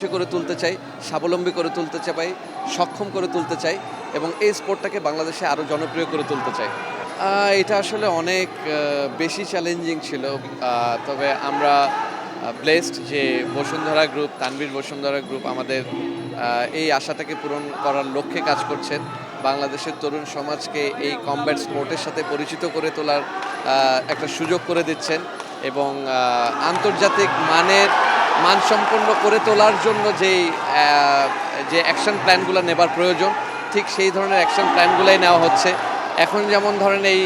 করে তুলতে চাই, স্বাবলম্বী করে তুলতে চাই, সক্ষম করে তুলতে চাই এবং এই স্পোর্টটাকে বাংলাদেশে আরও জনপ্রিয় করে তুলতে চাই। এটা আসলে অনেক বেশি চ্যালেঞ্জিং ছিল। তবে আমরা ব্লেসড যে বসুন্ধরা গ্রুপ, তানভীর বসুন্ধরা গ্রুপ আমাদের এই আশাটাকে পূরণ করার লক্ষ্যে কাজ করছেন। বাংলাদেশের তরুণ সমাজকে এই কমব্যাট স্পোর্টের সাথে পরিচিত করে তোলার একটা সুযোগ করে দিচ্ছেন এবং আন্তর্জাতিক মানসম্পন্ন করে তোলার জন্য যে অ্যাকশন প্ল্যানগুলো নেবার প্রয়োজন, ঠিক সেই ধরনের অ্যাকশন প্ল্যানগুলোই নেওয়া হচ্ছে। এখন যেমন ধরেন এই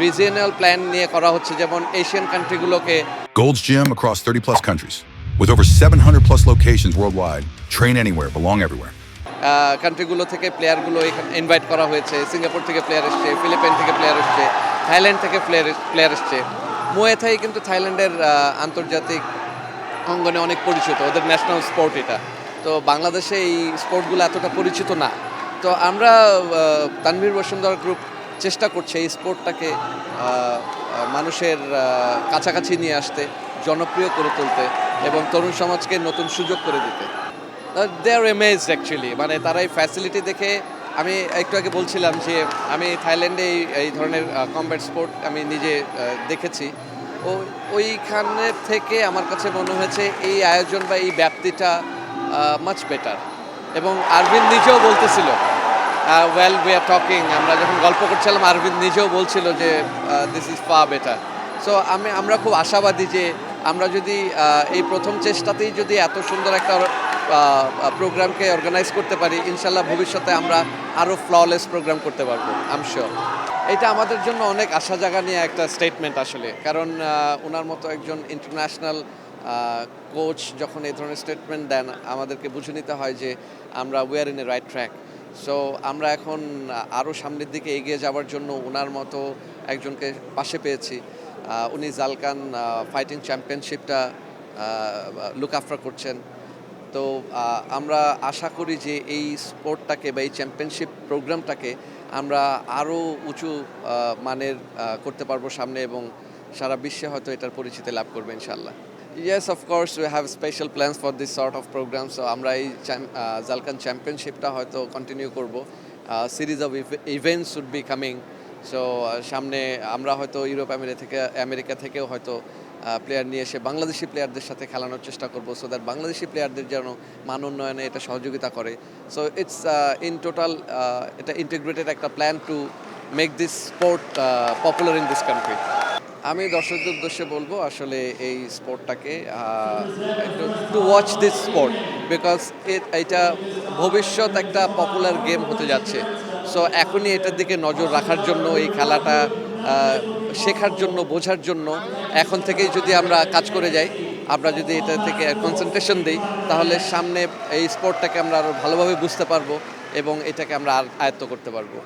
রিজিয়নাল প্ল্যান নিয়ে করা হচ্ছে, যেমন Asian কান্ট্রিগুলোকে Gold's Gym across 30 plus countries. With over 700 plus locations worldwide, train anywhere, belong everywhere. কান্ট্রিগুলো থেকে প্লেয়ারগুলো এখানে ইনভাইট করা হয়েছে। সিঙ্গাপুর থেকে প্লেয়ার এসছে, ফিলিপাইন থেকে প্লেয়ার এসছে, থাইল্যান্ড থেকে প্লেয়ার এসছে। মুয়াই থাই কিন্তু থাইল্যান্ডের আন্তর্জাতিক অঙ্গনে অনেক পরিচিত, ওদের ন্যাশনাল স্পোর্ট এটা। তো বাংলাদেশে এই স্পোর্টগুলো এতটা পরিচিত না। তো আমরা তানভীর বসুন্ধরা গ্রুপ চেষ্টা করছে এই স্পোর্টটাকে মানুষের কাছাকাছি নিয়ে আসতে, জনপ্রিয় করে তুলতে এবং তরুণ সমাজকে নতুন সুযোগ করে দিতে। দে আর এমেজড অ্যাকচুয়ালি, মানে তারা এই ফ্যাসিলিটি দেখে, আমি একটু আগে বলছিলাম যে আমি থাইল্যান্ডে এই ধরনের কমব্যাট স্পোর্ট আমি নিজে দেখেছি। ওইখানের থেকে আমার কাছে মনে হয়েছে এই আয়োজন বা এই ব্যাপ্তিটা মাচ বেটার। এবং আরবিন নিজেও বলতেছিল, ওয়েল উই আর টকিং, আমরা যখন গল্প করছিলাম আরবিন নিজেও বলছিল যে দিস ইজ ফা বেটার। সো আমরা খুব আশাবাদী যে আমরা যদি এই প্রথম চেষ্টাতেই যদি এত সুন্দর একটা প্রোগ্রামকে অর্গানাইজ করতে পারি, ইনশাল্লাহ ভবিষ্যতে আমরা আরও ফ্ললেস প্রোগ্রাম করতে পারবো, আই এম শিওর। এটা আমাদের জন্য অনেক আশা জাগা নিয়ে একটা স্টেটমেন্ট আসলে, কারণ ওনার মতো একজন ইন্টারন্যাশনাল কোচ যখন এই ধরনের স্টেটমেন্ট দেন, আমাদেরকে বুঝে নিতে হয় যে আমরা we are in a right track. So আমরা এখন আরও সামনের দিকে এগিয়ে যাওয়ার জন্য ওনার মতো একজনকে পাশে পেয়েছি। উনি জালকান ফাইটিং চ্যাম্পিয়নশিপটা লুক আফটার করছেন। তো আমরা আশা করি যে এই স্পোর্টটাকে বা এই চ্যাম্পিয়নশিপ প্রোগ্রামটাকে আমরা আরও উঁচু মানের করতে পারবো সামনে, এবং সারা বিশ্বে হয়তো এটার পরিচিতি লাভ করবে ইনশাল্লাহ। Yes, of course, we have special plans for this sort of program. So আমরা এই জালকান চ্যাম্পিয়নশিপটা হয়তো কন্টিনিউ করব। Series of events should be coming. So সামনে আমরা হয়তো ইউরোপ আমেরিকা থেকেও হয়তো প্লেয়ার নিয়ে এসে বাংলাদেশি প্লেয়ারদের সাথে খেলানোর চেষ্টা করব, সো দ্যাট বাংলাদেশি প্লেয়ারদের যেন মান উন্নয়নে এটা সহযোগিতা করে। সো ইটস ইন টোটাল এটা ইন্টিগ্রেটেড একটা plan to make this sport popular in this country. আমি দর্শকদের উদ্দেশ্যে বলবো আসলে এই স্পোর্টটাকে to watch this sport, because এটা ভবিষ্যৎ একটা পপুলার গেম হতে যাচ্ছে। সো এখনই এটার দিকে নজর রাখার জন্য, এই খেলাটা শেখার জন্য, বোঝার জন্য এখন থেকেই যদি আমরা কাজ করে যাই, আমরা যদি এটা থেকে কনসেন্ট্রেশন দিই, তাহলে সামনে এই স্পোর্টটাকে আমরা আরও ভালোভাবে বুঝতে পারবো এবং এটাকে আমরা আয়ত্ত করতে পারবো।